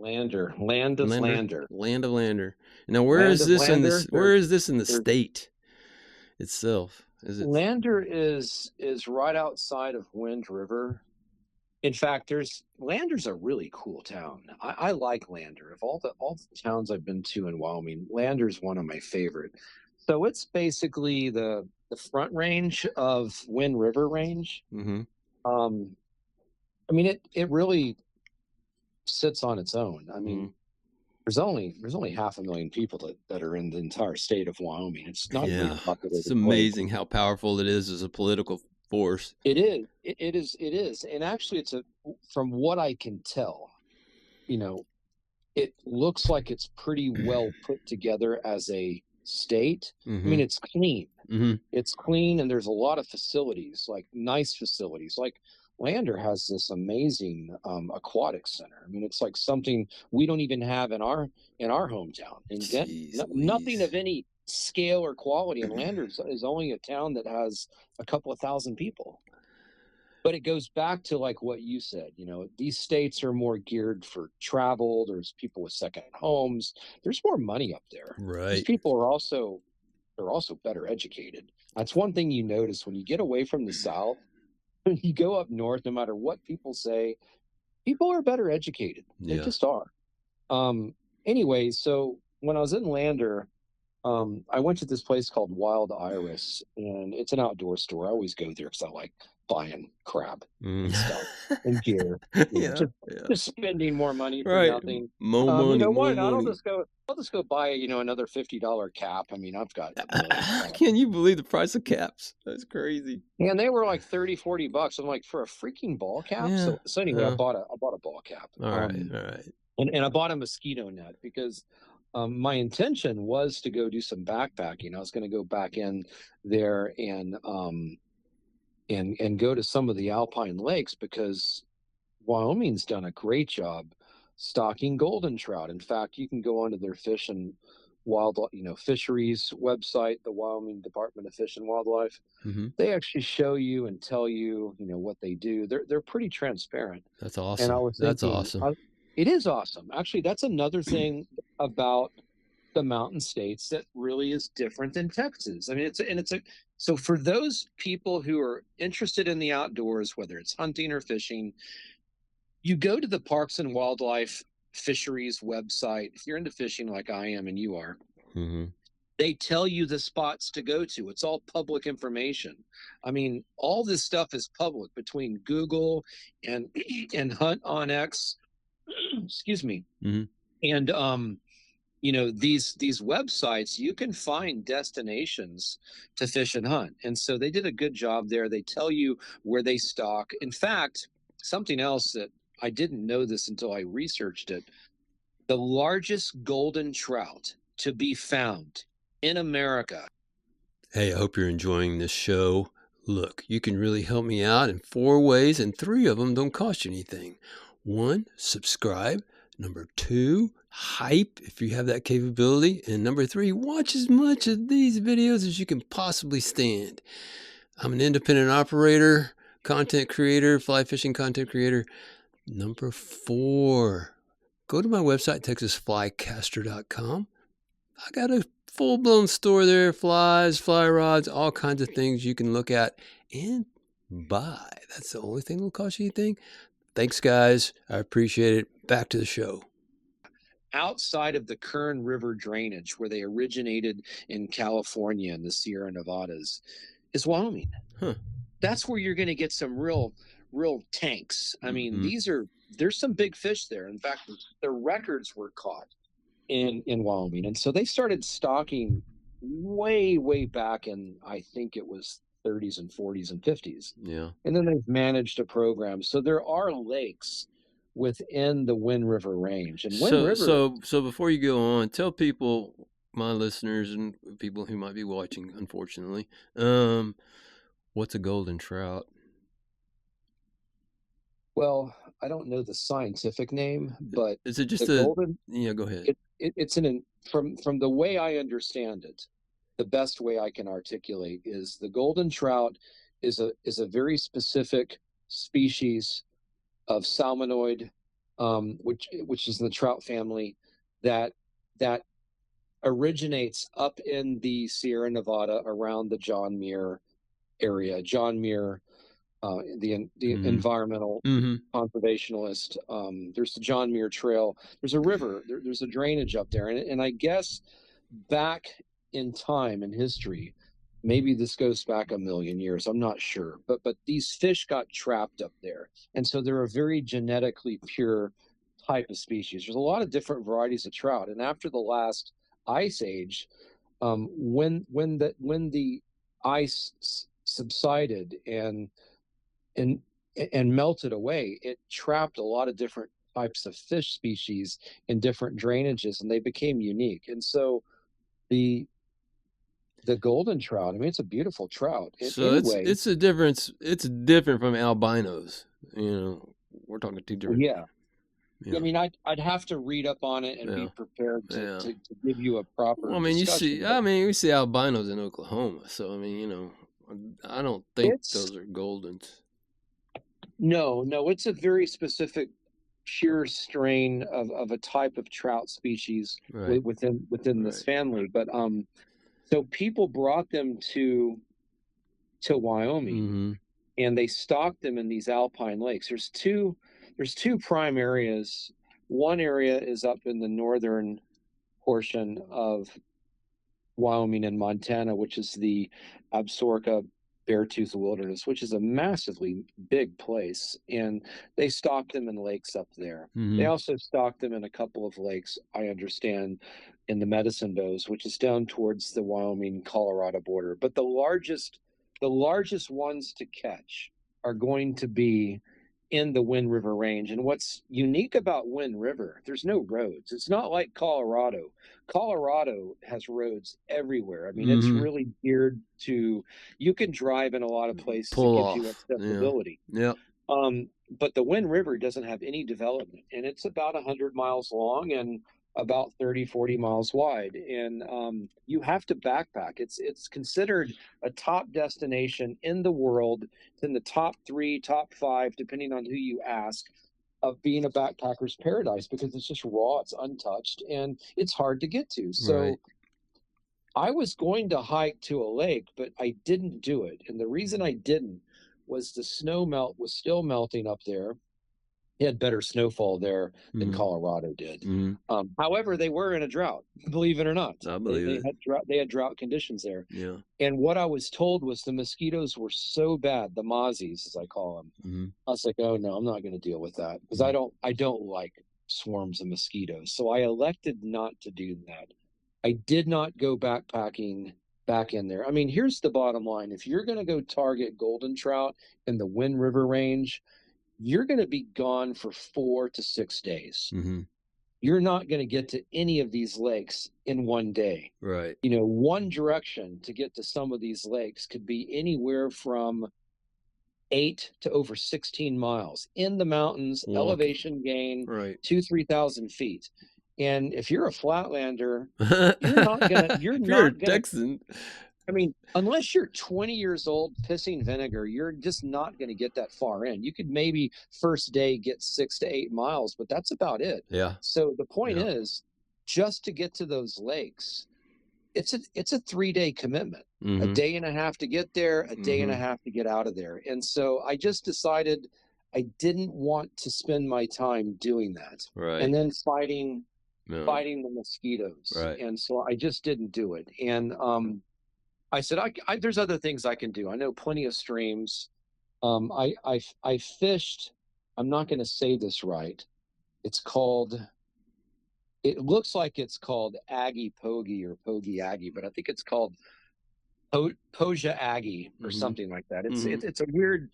Land of Lander. Land of Lander. Now, where Land is of this in Lander. this? Where is this in the state itself? Is it Lander is right outside of Wind River. In fact, Lander's a really cool town. I like Lander. Of all the towns I've been to in Wyoming, Lander's one of my favorite. So it's basically the front range of Wind River Range. Mm-hmm. I mean, it really sits on its own. I mean, there's only 500,000 people that are in the entire state of Wyoming. It's not a very populated It's amazing place. how powerful it is as a political force. It is. It is. And actually, from what I can tell, it looks like it's pretty well put together as a state. Mm-hmm. I mean, it's clean. Mm-hmm. It's clean, and there's a lot of facilities, like nice facilities. Like Lander has this amazing aquatic center. I mean, it's like something we don't even have in our hometown. And nothing of any scale or quality. And Lander is only a town that has a couple of thousand people. But it goes back to like what you said, these states are more geared for travel. There's people with second homes. There's more money up there. Right. These people are also better educated. That's one thing you notice when you get away from the South. When you go up north, no matter what people say, people are better educated. They just are. Anyway, so when I was in Lander, I went to this place called Wild Iris, and it's an outdoor store. I always go there because I like buying crap and stuff and gear. Just spending more money for nothing. More money. Why not? I'll just go buy another $50 cap. I mean, I've got can you believe the price of caps? That's crazy. And they were like $30-$40. I'm like, for a freaking ball cap. So anyway, I bought a ball cap. All right. And I bought a mosquito net because my intention was to go do some backpacking. I was going to go back in there and go to some of the alpine lakes, because Wyoming's done a great job stocking golden trout. In fact, you can go onto their fish and wildlife, fisheries website, the Wyoming Department of Fish and Wildlife. Mm-hmm. They actually show you and tell you, what they do. They're pretty transparent. That's awesome. And I was thinking, that's awesome. It is awesome. Actually, that's another thing about the mountain states that really is different than Texas. I mean, so for those people who are interested in the outdoors, whether it's hunting or fishing, you go to the Parks and Wildlife Fisheries website. If you're into fishing like I am and you are, they tell you the spots to go to. It's all public information. I mean, all this stuff is public between Google and Hunt on X. Excuse me. And these websites, you can find destinations to fish and hunt. And so they did a good job there. They tell you where they stock. In fact, something else that I didn't know this until I researched it, the largest golden trout to be found in America. Hey, I hope you're enjoying this show. Look, you can really help me out in 4 ways, and 3 of them don't cost you anything. 1, subscribe. Number 2, hype if you have that capability. And number 3, watch as much of these videos as you can possibly stand. I'm an independent operator, content creator, fly fishing content creator. Number 4, go to my website, texasflycaster.com. I got a full-blown store there, flies, fly rods, all kinds of things you can look at and buy. That's the only thing that will cost you anything. Thanks, guys. I appreciate it. Back to the show. Outside of the Kern River drainage, where they originated in California and the Sierra Nevadas, is Wyoming. That's where you're going to get some real tanks. I mean, there's some big fish there. In fact, the records were caught in Wyoming. And so they started stocking way back in, I think it was 30s and 40s and 50s. Yeah. And then they've managed a program. So there are lakes within the Wind River range. And Wind River. So before you go on, tell people, my listeners and people who might be watching, unfortunately, what's a golden trout? Well, I don't know the scientific name, but is it just golden? Yeah, go ahead. It's from the way I understand it, the best way I can articulate is the golden trout is a very specific species of salmonoid which is the trout family that that originates up in the Sierra Nevada around the John Muir area. John Muir, the environmental conservationalist. There's the John Muir Trail. There's a river. There's a drainage up there, and I guess back in time in history, maybe this goes back a million years. I'm not sure, but these fish got trapped up there, and so they're a very genetically pure type of species. There's a lot of different varieties of trout, and after the last ice age, when the ice subsided and melted away, it trapped a lot of different types of fish species in different drainages, and they became unique. And so the golden trout, I mean, it's a beautiful trout. So anyway, it's a difference. It's different from albinos. We're talking two different. Yeah. I mean, I'd have to read up on it and be prepared to give you a proper. Well, I mean, we see albinos in Oklahoma, so I mean, I don't think those are goldens. No, it's a very specific, pure strain of a type of trout species within this family. But so people brought them to Wyoming, and they stocked them in these alpine lakes. There's two prime areas. One area is up in the northern portion of Wyoming and Montana, which is the Absaroka Beartooth Wilderness, which is a massively big place. And they stocked them in lakes up there. They also stocked them in a couple of lakes, I understand, in the Medicine Bows, which is down towards the Wyoming-Colorado border. But the largest ones to catch are going to be in the Wind River Range. And what's unique about Wind River, there's no roads. It's not like Colorado. Colorado has roads everywhere. I mean, it's really geared to, you can drive in a lot of places to give you accessibility. Yeah. But the Wind River doesn't have any development, and it's about 100 miles long and about 30, 40 miles wide. And you have to backpack. It's considered a top destination in the world. It's in the top 3, top 5, depending on who you ask, of being a backpacker's paradise, because it's just raw, it's untouched, and it's hard to get to. So I was going to hike to a lake, but I didn't do it. And the reason I didn't was the snow melt was still melting up there. He had better snowfall there than Colorado did. However, they were in a drought, believe it or not. I believe they had drought conditions there. Yeah. And what I was told was the mosquitoes were so bad, the mozzies, as I call them. I was like, oh no, I'm not going to deal with that, because I don't like swarms of mosquitoes. So I elected not to do that. I did not go backpacking back in there. I mean, here's the bottom line. If you're going to go target golden trout in the Wind River Range, you're going to be gone for 4 to 6 days. You're not going to get to any of these lakes in one day. Right. One direction to get to some of these lakes could be anywhere from 8 to over 16 miles in the mountains, elevation gain, 2,000-3,000 feet. And if you're a flatlander, you're not a Texan. I mean, unless you're 20 years old pissing vinegar, you're just not going to get that far in. You could maybe first day get 6 to 8 miles, but that's about it. Yeah. So the point is, just to get to those lakes, it's a 3-day commitment. A day and a half to get there, a day and a half to get out of there. And so I just decided I didn't want to spend my time doing that. Right. And then fighting the mosquitoes. Right. And so I just didn't do it. And I said, there's other things I can do. I know plenty of streams. I fished, I'm not going to say this right. It looks like it's called Aggie Poge or Poge Aggie, but I think it's called Poge Aggie or something like that. It's a weird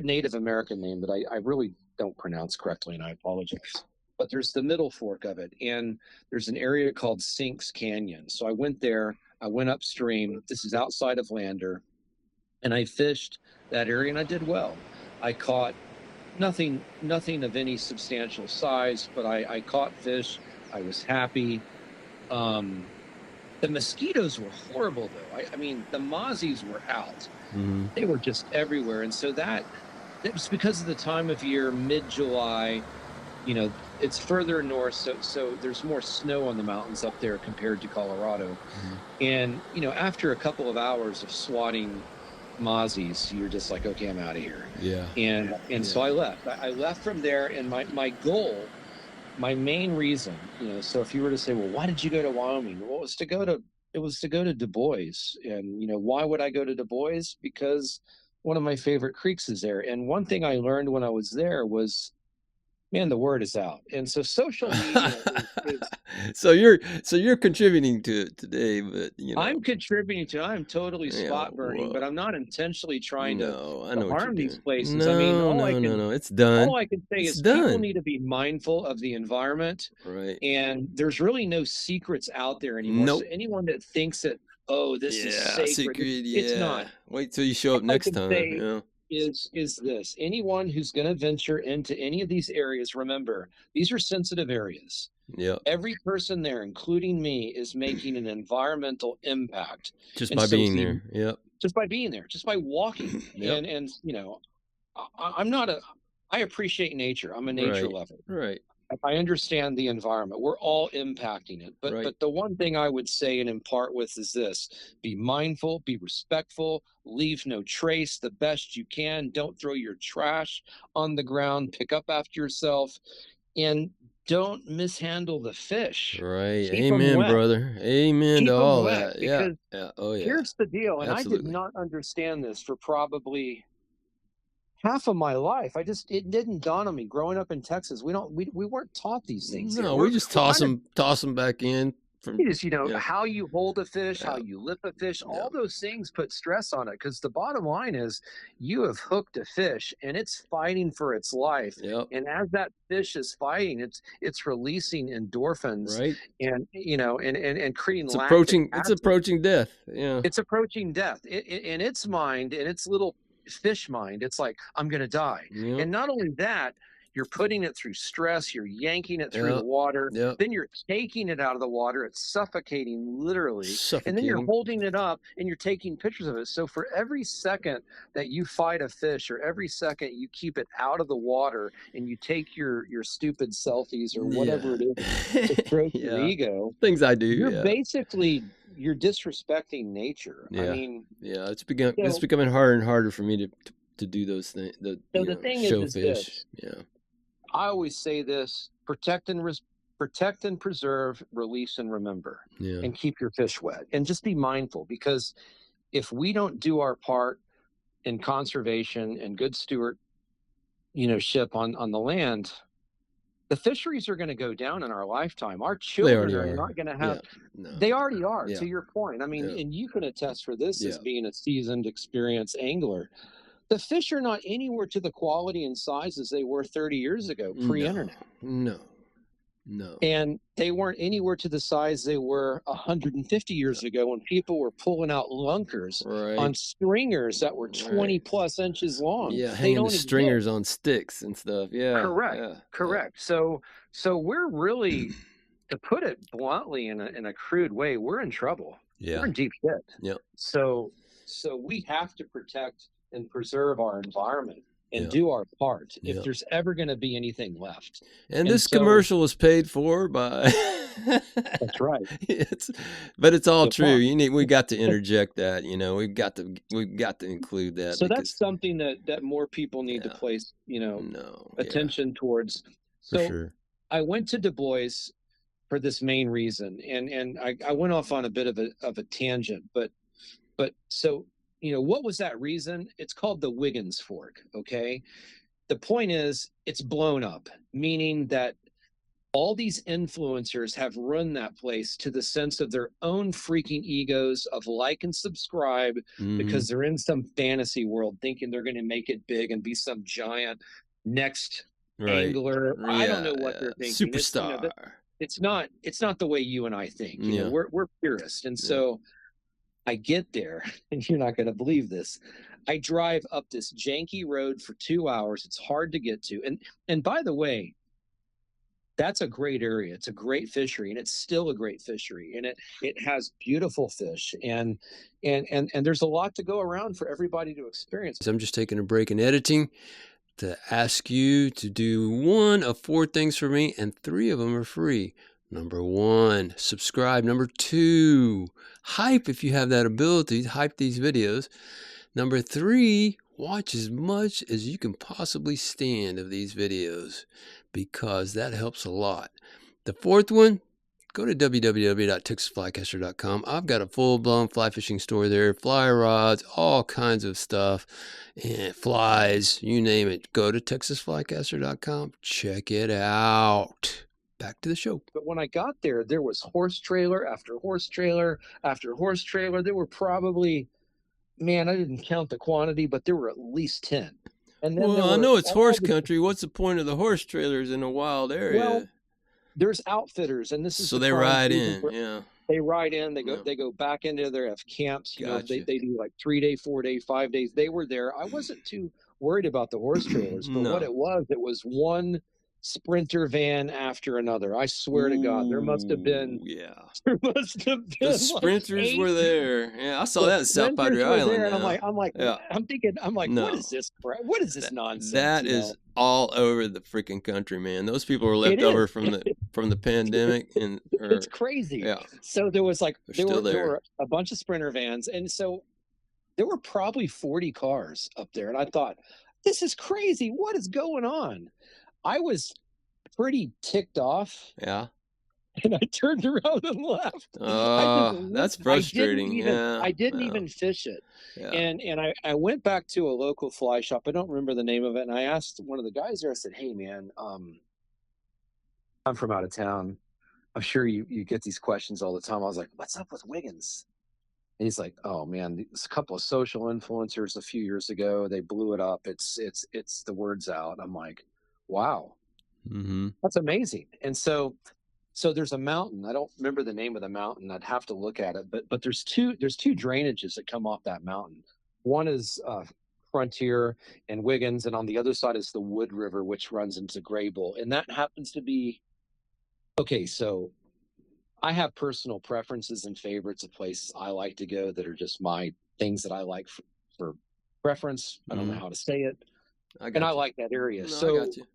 Native American name that I really don't pronounce correctly, and I apologize. But there's the middle fork of it, and there's an area called Sinks Canyon. So I went there. I went upstream. This is outside of Lander, and I fished that area, and I did well. I caught nothing of any substantial size, but I caught fish. I was happy. The mosquitoes were horrible, though. I mean, the mozzies were out. They were just everywhere, and so that it was because of the time of year, mid-July. it's further north, so there's more snow on the mountains up there compared to Colorado. Mhm. And after a couple of hours of swatting mozzies, you're just like, okay, I'm out of here. Yeah. And so I left. I left from there, and my goal, my main reason, so if you were to say, well, why did you go to Wyoming? Well, it was to go to DuBois. And why would I go to DuBois? Because one of my favorite creeks is there. And one thing I learned when I was there was, man, the word is out. And so social media is So you're contributing to it today, but I'm contributing to. I'm totally yeah, spot burning, but I'm not intentionally trying to no, I know what you're harm these doing. places. I mean, No, no, no, no. It's done. all I can say It's is people done. need to be mindful of the environment, Right. and there's really no secrets out there anymore. So Nope. anyone that thinks that, oh, this is Yeah, sacred, secret. it's Yeah. not. Wait till you show up All I next can time. say Yeah. is this: anyone who's going to venture into any of these areas, remember, these are sensitive areas. Yeah. Every person there, including me, is making an environmental impact. Just And by so being there. Yep. just by being there, just by walking. Yep. And I'm not I appreciate nature. I'm a nature Right. lover. Right. I understand the environment. We're all impacting it. But Right. the one thing I would say and impart with is this: be mindful, be respectful, leave no trace the best you can. Don't throw your trash on the ground, pick up after yourself, and don't mishandle the fish. Right. Keep them Amen, wet. brother. Amen to Keep them all wet, that. Yeah. because Yeah. Oh yeah. here's the deal. And I did Absolutely. not understand this for probably half of my life. It didn't dawn on me growing up in Texas. We weren't taught these things here. No, we just We're kind of toss them back in from. it is, Yeah. how you hold a fish, how Yeah. you lip a fish, Yeah. all those things put stress on it, because the bottom line is you have hooked a fish and it's fighting for its life. Yep. And as that fish is fighting, it's releasing endorphins, Right. and and creating It's lactic approaching. It's acid. approaching death. Yeah. It's approaching death. In its mind, in its little fish mind, it's like, I'm going to die. Yep. And not only that, you're putting it through stress, you're yanking it through the Yep. water, Yep. then you're taking it out of the water, it's suffocating literally, and then you're Suffocating. holding it up and you're taking pictures of it. So for every second that you fight a fish, or every second you keep it out of the water and you take your stupid selfies or whatever it is to stroke your Yeah. ego, Things I do. you're Yeah. you're disrespecting nature. I Yeah. mean, Yeah. It's becoming so harder and harder for me to do those things. the thing Show is fish. this: Yeah. I always say this: protect and preserve, release and remember, Yeah. and keep your fish wet, and just be mindful, because if we don't do our part in conservation and good stewardship on the land, the fisheries are going to go down in our lifetime. Our They children already are are. not going to have. Yeah. No. They already are. Yeah. To your point, I mean, Yeah. and you can attest for this as Yeah. being a seasoned, experienced angler. The fish are not anywhere to the quality and size as they were 30 years ago, pre-internet. No. No. And they weren't anywhere to the size they were 150 years ago, when people were pulling out lunkers Right. on stringers that were 20 Right. plus inches long. Yeah. They Hanging don't the exist. stringers on sticks and stuff. Yeah. Correct. Yeah. Correct. So we're really, to put it bluntly, in a crude way, we're in trouble. Yeah. We're in deep shit. Yep. So we have to protect and preserve our environment and Yeah. do our part if Yeah. there's ever going to be anything left. And this commercial is paid for by. That's right. But it's all The true. farm. We got to interject that. We've got to include that. So because, that's something that more people need to Yeah. place, no, attention towards. for So sure. I went to DuBois for this main reason, and I went off on a bit of a tangent, but so what was that reason? It's called the Wiggins Fork. Okay, the point is, it's blown up, meaning that all these influencers have run that place to the sense of their own freaking egos of like and subscribe, Mhm. because they're in some fantasy world thinking they're going to make it big and be some giant next Right. angler. I don't know what Yeah, they're thinking. Superstar. It's not the way you and I think. Yeah. We're purists. And Yeah. so I get there, and you're not going to believe this. I drive up this janky road for 2 hours. It's hard to get to. And by the way, that's a great area. It's a great fishery, and it's still a great fishery, and it has beautiful fish, and there's a lot to go around for everybody to experience. I'm just taking a break in editing to ask you to do one of 4 things for me, and 3 of them are free. Number 1, subscribe. Number 2, hype if you have that ability, hype these videos. Number 3, watch as much as you can possibly stand of these videos, because that helps a lot. The 4th one, go to www.texasflycaster.com. I've got a full-blown fly fishing store there, fly rods, all kinds of stuff, and flies, you name it. Go to texasflycaster.com. Check it out. Back to the show. But when I got there, there was horse trailer after horse trailer after horse trailer. There were probably, man, I didn't count the quantity, but there were at least 10. And then well, I know it's horse country. What's the point of the horse trailers in a wild area? Well, there's outfitters, and this is so they ride in. Yeah, they ride in. They go back into their camps. You know, they do like 3 day, 4 day, 5 days. They were there. I wasn't too worried about the horse trailers, but what it was one Sprinter van after another. I swear to God, there must have been. Yeah, there must have been. The Sprinters were there. Yeah, I saw that in South Padre Island. And I'm like, yeah. I'm thinking, no. What is this? What is this nonsense? That is all over the freaking country, man. Those people were left over from the pandemic, and it's crazy. Yeah. So there was like there were a bunch of Sprinter vans, and so there were probably 40 cars up there, and I thought, this is crazy. What is going on? I was pretty ticked off. Yeah. And I turned around and left. That's frustrating. I didn't even fish it. Yeah. And I went back to a local fly shop. I don't remember the name of it. And I asked one of the guys there, I said, hey, man, I'm from out of town. I'm sure you get these questions all the time. I was like, what's up with Wiggins? And he's like, oh, man, there's a couple of social influencers a few years ago. They blew it up. It's the word's out. I'm like, wow, that's amazing. And so there's a mountain. I don't remember the name of the mountain. I'd have to look at it. But there's two drainages that come off that mountain. One is Frontier and Wiggins, and on the other side is the Wood River, which runs into Greybull. And that happens to be okay. So I have personal preferences and favorites of places I like to go that are just my things that I like for preference. I don't know how to say it. I like that area. No, I got you.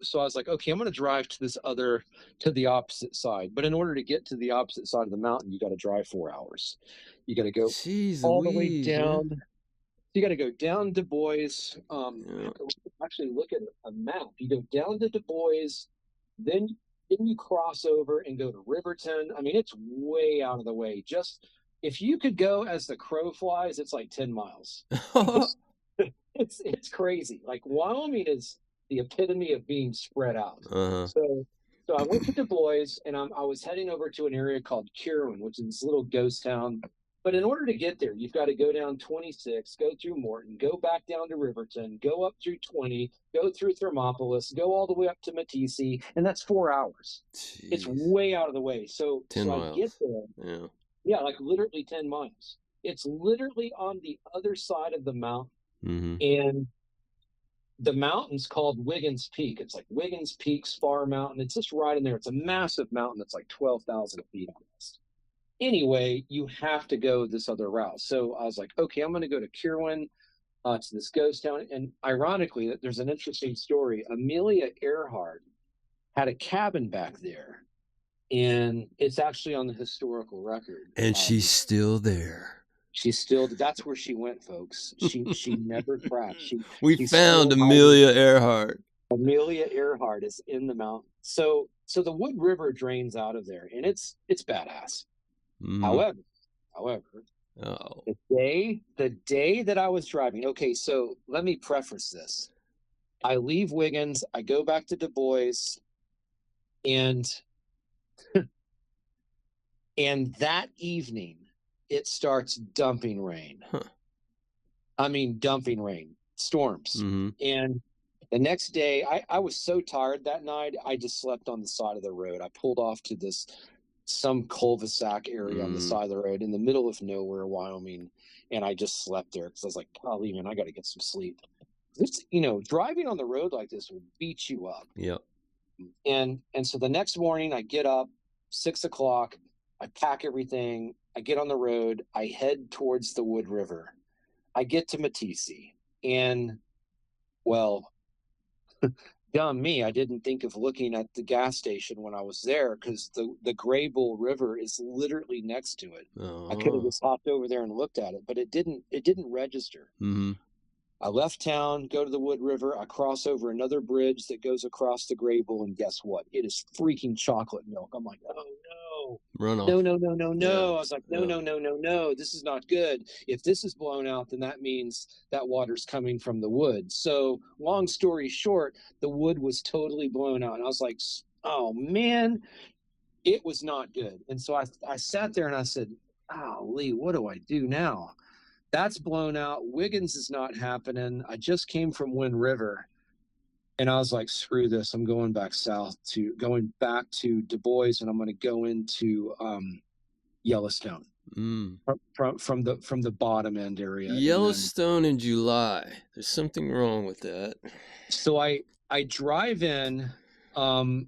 So I was like, okay, I'm going to drive to the opposite side. But in order to get to the opposite side of the mountain, you got to drive 4 hours. You got to go all the way down. Man. You got to go down DuBois. Actually, look at a map. You go down to DuBois, then you cross over and go to Riverton. I mean, it's way out of the way. Just if you could go as the crow flies, it's like 10 miles. It's crazy. Like Wyoming is the epitome of being spread out. So I went to DuBois, and I was heading over to an area called Kirwan, which is this little ghost town. But in order to get there, you've got to go down 26, go through Morton, go back down to Riverton, go up through 20, go through Thermopolis, go all the way up to Matisse, and that's 4 hours. Jeez. It's way out of the way. So 10 miles. I get there. Yeah, like literally 10 miles. It's literally on the other side of the mountain. And the mountain's called Wiggins Peak. It's like Wiggins Peak, Spar Mountain. It's just right in there. It's a massive mountain that's like 12,000 feet almost. Anyway, you have to go this other route. So I was like, okay, I'm going to go to Kirwan, to this ghost town. And ironically, there's an interesting story. Amelia Earhart had a cabin back there, and it's actually on the historical record. And she's still there. That's where she went, folks. She never crashed. We found Amelia Earhart. Amelia Earhart is in the mountain. So the Wood River drains out of there, and it's badass. However, the day that I was driving, okay, so let me preface this. I leave Wiggins, I go back to DuBois, and that evening it starts dumping rain. I mean, dumping rain, storms. And the next day, I was so tired that night, I just slept on the side of the road. I pulled off to some cul-de-sac area on the side of the road in the middle of nowhere, Wyoming, and I just slept there because I was like, golly, man, I got to get some sleep. It's, driving on the road like this will beat you up. Yep. And so the next morning I get up 6 o'clock, I pack everything, I get on the road, I head towards the Wood River. I get to Matisse, and well, dumb me, I didn't think of looking at the gas station when I was there because the Greybull River is literally next to it. I could have Oh. just hopped over there and looked at it, but it didn't register. Mm-hmm. I left town, go to the Wood River. I cross over another bridge that goes across the Greybull, and guess what? It is freaking chocolate milk. I'm like, oh no. Runoff. No, no, no, no, Yeah. no. I was like, no, Yeah. no, no, no, no. This is not good. If this is blown out, then that means that water's coming from the wood. So, long story short, the wood was totally blown out. And I was like, oh man, it was not good. And so I sat there and I said, oh, Lee, what do I do now? That's blown out. Wiggins is not happening. I just came from Wind River. And I was like, screw this. I'm going back to DuBois, and I'm going to go into Yellowstone from the bottom end area. Yellowstone in July. There's something wrong with that. So I drive in, and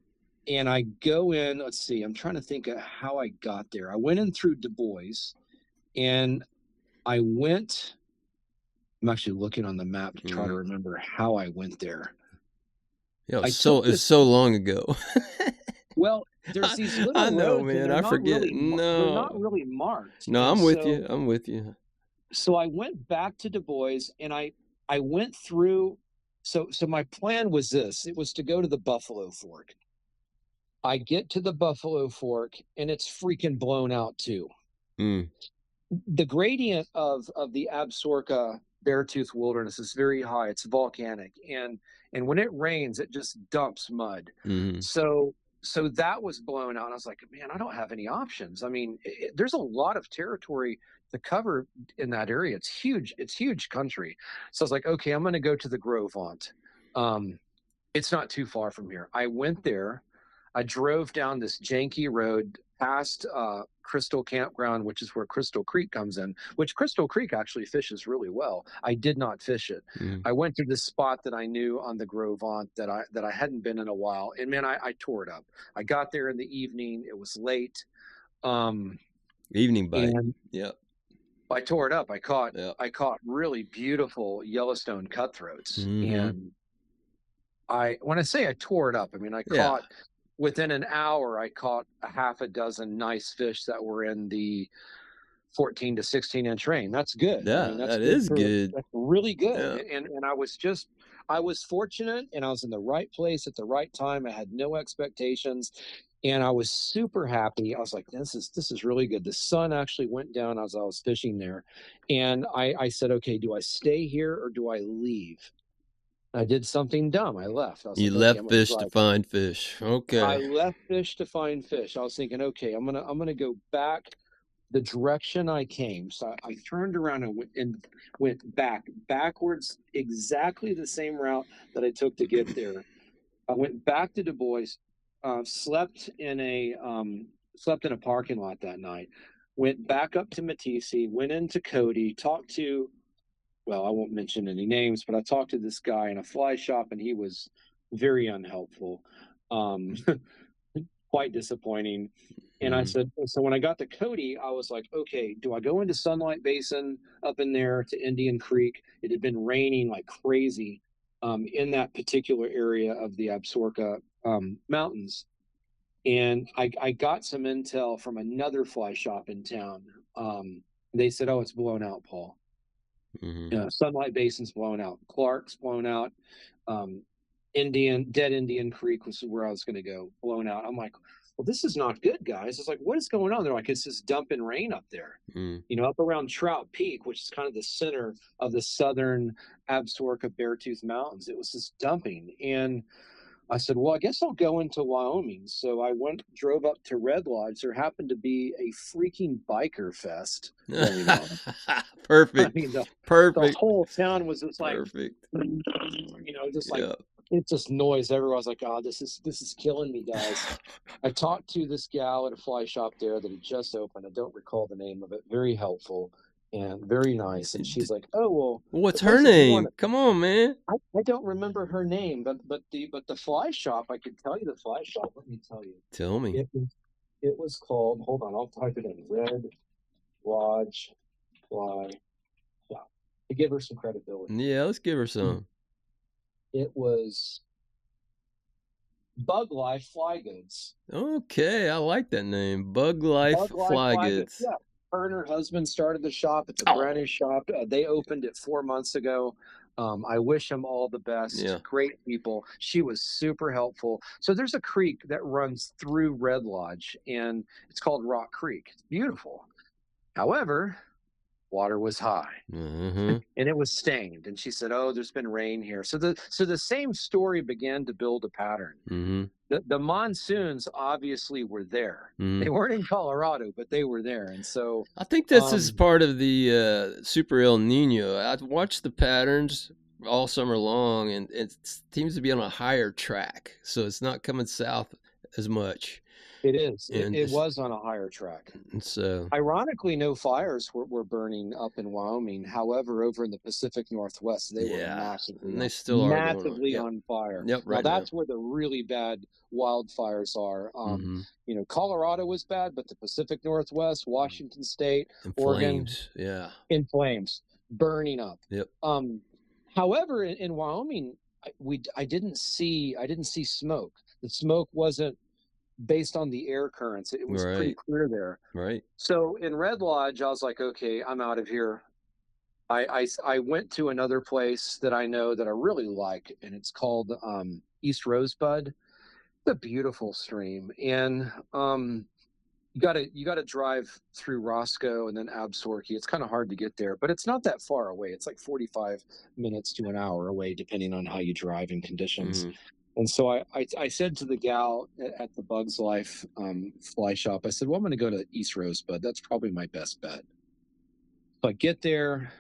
I go in. Let's see. I'm trying to think of how I got there. I went in through DuBois, and I'm actually looking on the map to try to remember how I went there. Yeah, it's so long ago. Well, there's these little I know, roads, man. and I forget. they're not really marked. No, I'm with you. I'm with you. So I went back to DuBois, and I went through. So my plan was this: it was to go to the Buffalo Fork. I get to the Buffalo Fork, and it's freaking blown out too. The gradient of the Absaroka Beartooth Wilderness is very high. It's volcanic, and when it rains, it just dumps mud. So that was blown out. And I was like, man, I don't have any options. I mean, there's a lot of territory to cover in that area. It's huge. It's huge country. So I was like, okay, I'm going to go to the Gros Vente. It's not too far from here. I went there. I drove down this janky road past Crystal Campground, which is where Crystal Creek comes in, which Crystal Creek actually fishes really well. I did not fish it. I went to this spot that I knew on the Gros Vente that I hadn't been in a while. And man, I tore it up. I got there in the evening. It was late. Evening bite. Yep. I tore it up. I caught really beautiful Yellowstone cutthroats. And when I say I tore it up, I mean, I caught within an hour, I caught a half a dozen nice fish that were in the 14 to 16 inch range. That's good. Yeah, I mean, that is good. That's really good. Yeah. And I was fortunate, and I was in the right place at the right time. I had no expectations, and I was super happy. I was like, this is really good. The sun actually went down as I was fishing there. And I said, okay, do I stay here or do I leave? I did something dumb. I left. You left fish to find fish. Okay. I left fish to find fish. I was thinking, okay, I'm gonna go back the direction I came. So I turned around and went backwards, exactly the same route that I took to get there. I went back to DuBois, slept in a parking lot that night. Went back up to Matisse, went into Cody, well, I won't mention any names, but I talked to this guy in a fly shop, and he was very unhelpful, quite disappointing. And I said, so when I got to Cody, I was like, okay, do I go into Sunlight Basin up in there to Indian Creek? It had been raining like crazy in that particular area of the Absaroka Mountains. And I got some intel from another fly shop in town. They said, oh, it's blown out, Paul. Sunlight Basin's blown out. Clark's blown out. Dead Indian Creek was where I was going to go, blown out. I'm like, well, this is not good, guys. It's like, what is going on? They're like, it's just dumping rain up there. Up around Trout Peak, which is kind of the center of the southern Absaroka Beartooth Mountains. It was just dumping. And I said, well, I guess I'll go into Wyoming. So I drove up to Red Lodge. There happened to be a freaking biker fest going on. Perfect. I mean, Perfect. The whole town was just like, perfect. Just like, it's just noise everywhere. I was like, oh, this is killing me, guys. I talked to this gal at a fly shop there that had just opened. I don't recall the name of it. Very helpful and very nice. And she's like, oh, well, what's her name? Come on, man. I don't remember her name, but the fly shop, I could tell you the fly shop. Let me tell you. Tell me. It was called, hold on, I'll type it in. Red Lodge Fly Shop. To give her some credibility. Yeah, let's give her some. It was Buglife Fly Goods. Okay, I like that name. Buglife Buglife Fly Fly Goods. Goods. Yeah. Her and her husband started the shop. It's a brand Oh, new shop. They opened it 4 months ago. I wish them all the best. yeah. Great people. She was super helpful. So there's a creek that runs through Red Lodge, and it's called Rock Creek. It's beautiful. However, water was high Mm-hmm. and it was stained. And she said, "Oh, there's been rain here." So the same story began to build a pattern. Mm-hmm. The monsoons obviously were there. Mm-hmm. They weren't in Colorado, but they were there. And so, I think this is um, part of the Super El Nino. I watched the patterns all summer long, and it seems to be on a higher track, so it's not coming south as much. it is. It, And it just was on a higher track. and so, Ironically, no fires were burning up in Wyoming. However, over in the Pacific Northwest, they were yeah, and massively they on, still are going on. massively Yep, on fire. yep, Now right now. that's where the really bad wildfires are. Mm-hmm. Colorado was bad, but the Pacific Northwest, Washington State, And Oregon, flames, yeah, in flames, burning up. yep, Um, However, in Wyoming, I didn't see smoke. The smoke wasn't based on the air currents. It was pretty right, clear there. right. So in Red Lodge, I was like, okay, I'm out of here. I went to another place that I know that I really like, and it's called East Rosebud. It's a beautiful stream, and you gotta drive through Roscoe and then Absaroka. It's kind of hard to get there, but it's not that far away. It's like 45 minutes to an hour away, depending on how you drive and conditions. Mm-hmm. And so I said to the gal at the Bugs Life fly shop, I said, "Well, I'm going to go to East Rosebud. That's probably my best bet." So I get there,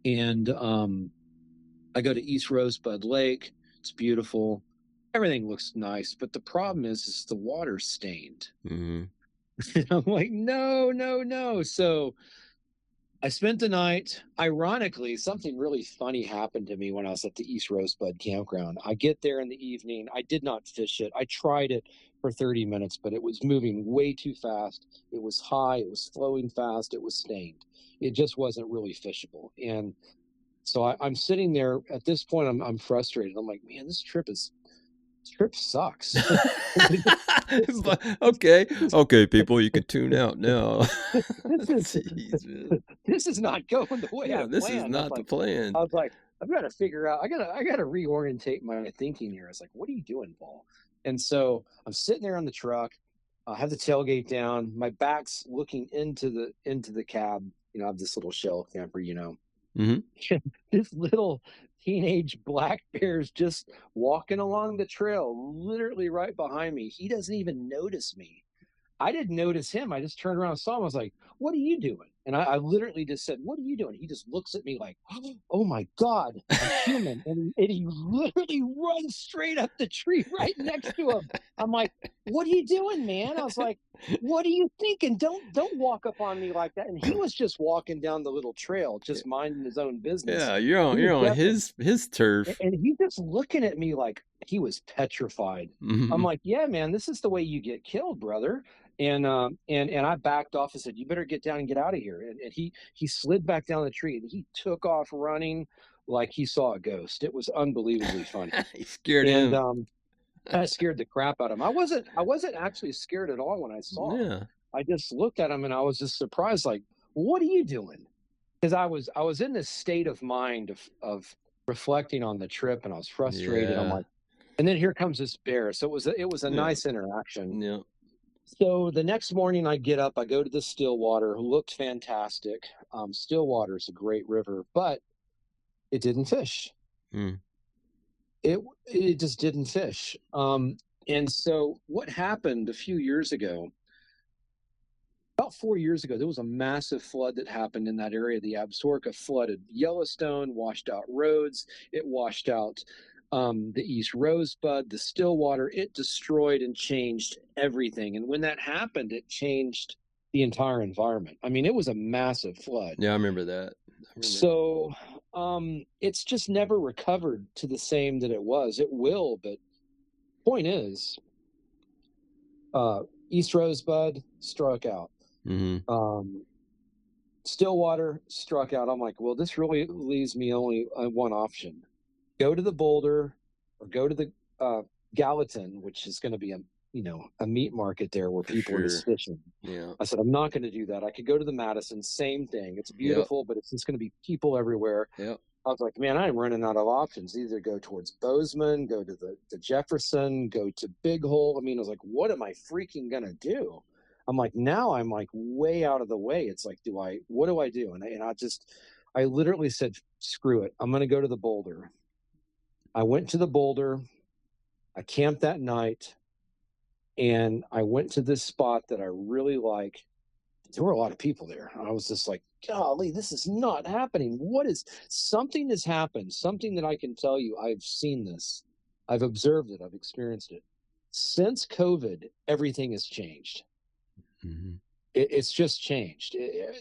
and I go to East Rosebud Lake. It's beautiful. Everything looks nice, but the problem is the water's stained. Mm-hmm. And I'm like, no, no, no. So I spent the night. Ironically, something really funny happened to me when I was at the East Rosebud campground. I get there in the evening. I did not fish it. I tried it for 30 minutes, but it was moving way too fast. It was high. It was flowing fast. It was stained. It just wasn't really fishable. And so I'm sitting there at this point. I'm frustrated. I'm like, man, this trip sucks. Okay, okay, people, you can tune out now. this is Jeez, man. this is not going the way Yeah, I this is planned. not the plan. I was like, I've got to figure out. I gotta reorientate my thinking here. It's like, what are you doing, Paul? And so I'm sitting there on the truck. I have the tailgate down. My back's looking into the cab. I have this little shell camper. Hmm. This little teenage black bear's just walking along the trail, literally right behind me. He doesn't even notice me. I didn't notice him. I just turned around and saw him. I was like, "What are you doing?" And I literally just said, "What are you doing?" He just looks at me like, "Oh my God, a human." And he literally runs straight up the tree right next to him. I'm like, "What are you doing, man?" I was like, "What are you thinking? Don't walk up on me like that." And he was just walking down the little trail, just minding his own business. Yeah, you're on He you're was on definitely, his turf. and he just looking at me like he was petrified. I'm Hmm. like, "Yeah, man, this is the way you get killed, brother." And I backed off and said, "You better get down and get out of here." And he slid back down the tree and he took off running like he saw a ghost. It was unbelievably funny. He scared And him. that scared the crap out of him. I wasn't actually scared at all when I saw him. Yeah. I just looked at him and I was just surprised, like, "What are you doing?" Because I was in this state of mind of reflecting on the trip, and I was frustrated. I'm Yeah. like, and then here comes this bear. So it was a Yeah. nice interaction. Yeah. So the next morning, I get up, I go to the Stillwater, looked fantastic. Stillwater is a great river, but it didn't fish. Mm. It just didn't fish. And so what happened a few years ago, about 4 years ago, there was a massive flood that happened in that area. The Absaroka flooded Yellowstone, washed out roads, it washed out the East Rosebud, the Stillwater. It destroyed and changed everything. And when that happened, it changed the entire environment. I mean, it was a massive flood. Yeah, I remember that. So it's just never recovered to the same that it was. It will, but point is, East Rosebud struck out. Hmm. Stillwater struck out. I'm like, well, this really leaves me only one option: go to the Boulder, or go to the Gallatin, which is going to be a meat market there where For people are just sure. fishing. Yeah. I said, I'm not going to do that. I could go to the Madison, same thing. It's Yep. beautiful, but it's just going to be people everywhere. Yep. I was like, man, I'm running out of options. Either go towards Bozeman, go to the Jefferson, go to Big Hole. I mean, I was like, what am I freaking going to do? I'm like, now I'm like way out of the way. It's like, what do I do? I literally said, screw it. I'm going to go to the Boulder. I went to the Boulder. I camped that night, and I went to this spot that I really like. There were a lot of people there. I was just like, golly, this is not happening. Something has happened, something that I can tell you. I've seen this. I've observed it. I've experienced it. Since COVID, everything has changed. Mm-hmm. It's just changed.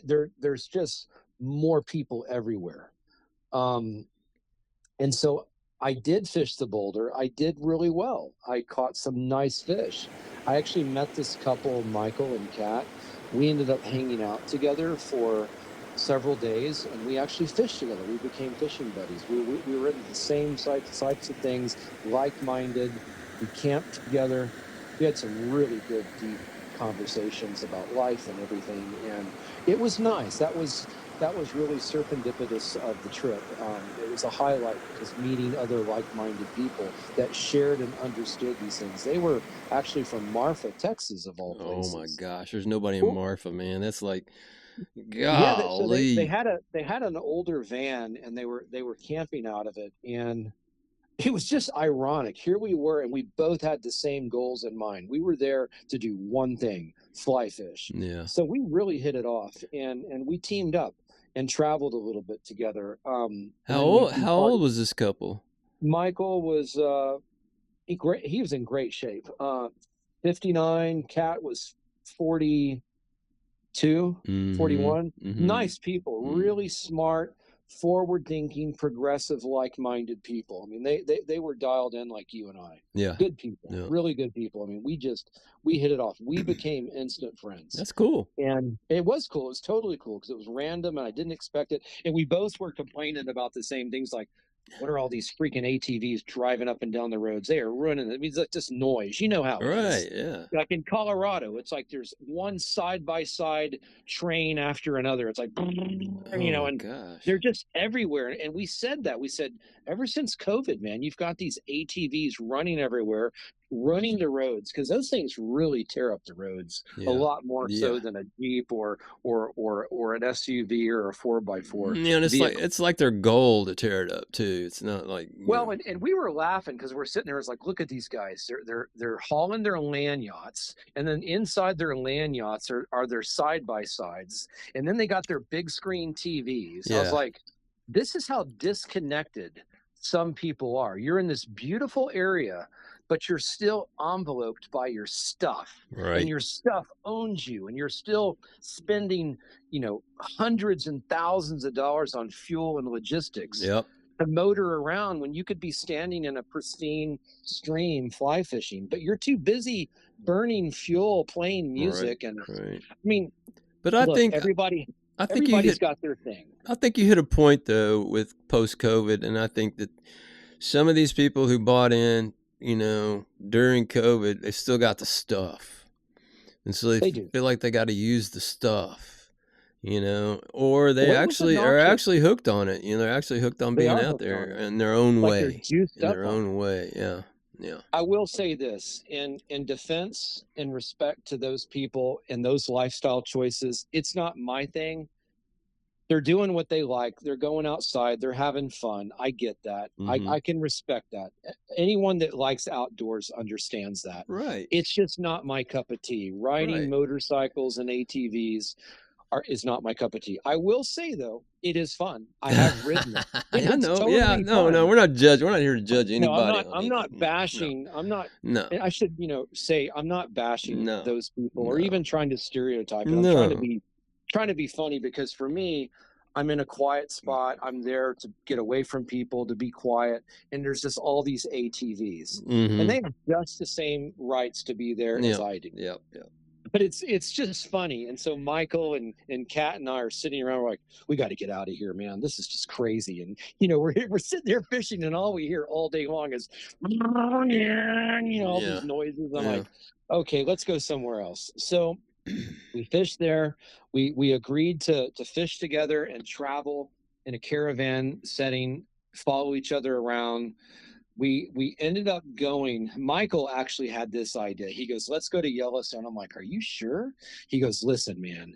There's just more people everywhere. And so I did fish the Boulder. I did really well. I caught some nice fish. I actually met this couple, Michael and Kat. We ended up hanging out together for several days, and we actually fished together. We became fishing buddies. We were into the same types of things, like-minded. We camped together. We had some really good, deep conversations about life and everything, and it was nice. That was really serendipitous of the trip. It was a highlight because meeting other like-minded people that shared and understood these things. They were actually from Marfa, Texas, of all places. Oh my gosh, there's nobody in Marfa, man. That's like, yeah. So they golly. had an older van, and they were camping out of it, and it was just ironic. Here we were, and we both had the same goals in mind. We were there to do one thing: fly fish. Yeah. So we really hit it off, and we teamed up and traveled a little bit together. How old was this couple? Michael was he was in great shape. 59. Kat was 42, 41. Mm-hmm. Nice people, really smart, forward-thinking, progressive, like-minded people. I mean, they were dialed in like you and I. Yeah. Good people, Yeah. really good people. I mean, we hit it off. We became instant friends. That's cool. And it was cool. It was totally cool because it was random and I didn't expect it. And we both were complaining about the same things, like, what are all these freaking ATVs driving up and down the roads? They are ruining it. I mean, it's like this noise. You know how it is. Yeah. Like in Colorado, it's like there's one side-by-side train after another. It's like, and gosh. they're just everywhere. And we said that. We said, ever since COVID, man, you've got these ATVs running everywhere, running the roads, because those things really tear up the roads a lot more so than a Jeep or an SUV or a 4x4. Yeah, and it's like their goal to tear it up too. It's not like and we were laughing because we're sitting there. It's like, look at these guys. They're hauling their land yachts, and then inside their land yachts are their side by sides, and then they got their big screen TVs. I was like, this is how disconnected some people are. You're in this beautiful area, but you're still enveloped by your stuff, and your stuff owns you, and you're still spending, hundreds and thousands of dollars on fuel and logistics to motor around when you could be standing in a pristine stream fly fishing, but you're too busy burning fuel, playing music. And I mean, but I think everybody's got their thing. I think you hit a point though with post-COVID, and I think that some of these people who bought in, during COVID, they still got the stuff. And so they feel like they got to use the stuff, or they are actually hooked on it. They're actually hooked on being out there in their own way. Yeah. Yeah. I will say this in defense and respect to those people and those lifestyle choices. It's not my thing. They're doing what they like. They're going outside. They're having fun. I get that. I can respect that. Anyone that likes outdoors understands that. Right. It's just not my cup of tea. Riding motorcycles and ATVs is not my cup of tea. I will say, though, it is fun. I have ridden it. I know. Totally no. We're not judging. We're not here to judge anybody. No, I'm not bashing. I'm not. No. I should, say I'm not bashing those people or even trying to stereotype. I'm trying to be funny because for me, I'm in a quiet spot. I'm there to get away from people, to be quiet. And there's just all these ATVs. And they have just the same rights to be there as I do. Yep. but it's just funny. And so Michael and Kat and I are sitting around, we're like, we got to get out of here, man. This is just crazy. And we're sitting there fishing, and all we hear all day long is all these Yeah. noises. I'm Yeah. like, okay, let's go somewhere else. So we fished there. We agreed to fish together and travel in a caravan setting, follow each other around. We ended up going. Michael actually had this idea. He goes, let's go to Yellowstone. I'm like, are you sure? He goes, listen, man.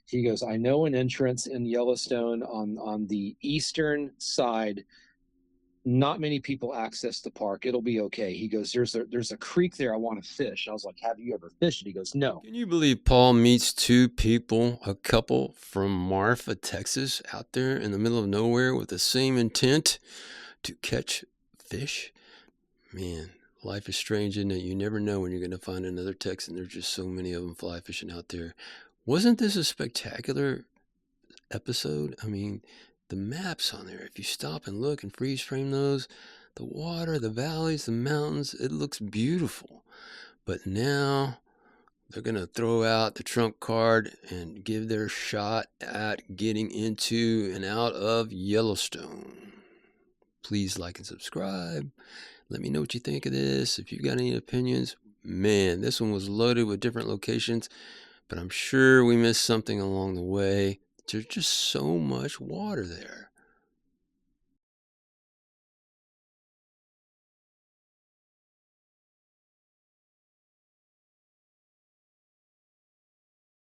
He goes, I know an entrance in Yellowstone on the eastern side. Not many people access the park. It'll be okay. He goes, there's a creek there I want to fish. I was like, have you ever fished? He goes, no. Can you believe Paul meets two people, a couple from Marfa, Texas, out there in the middle of nowhere with the same intent to catch fish? Man, life is strange, isn't it? You never know when you're going to find another Texan. There's just so many of them fly fishing out there. Wasn't this a spectacular episode? I mean, the maps on there, if you stop and look and freeze frame those, the water, the valleys, the mountains, it looks beautiful. But now they're going to throw out the trump card and give their shot at getting into and out of Yellowstone. Please like and subscribe. Let me know what you think of this. If you've got any opinions, man, this one was loaded with different locations, but I'm sure we missed something along the way. There's just so much water there.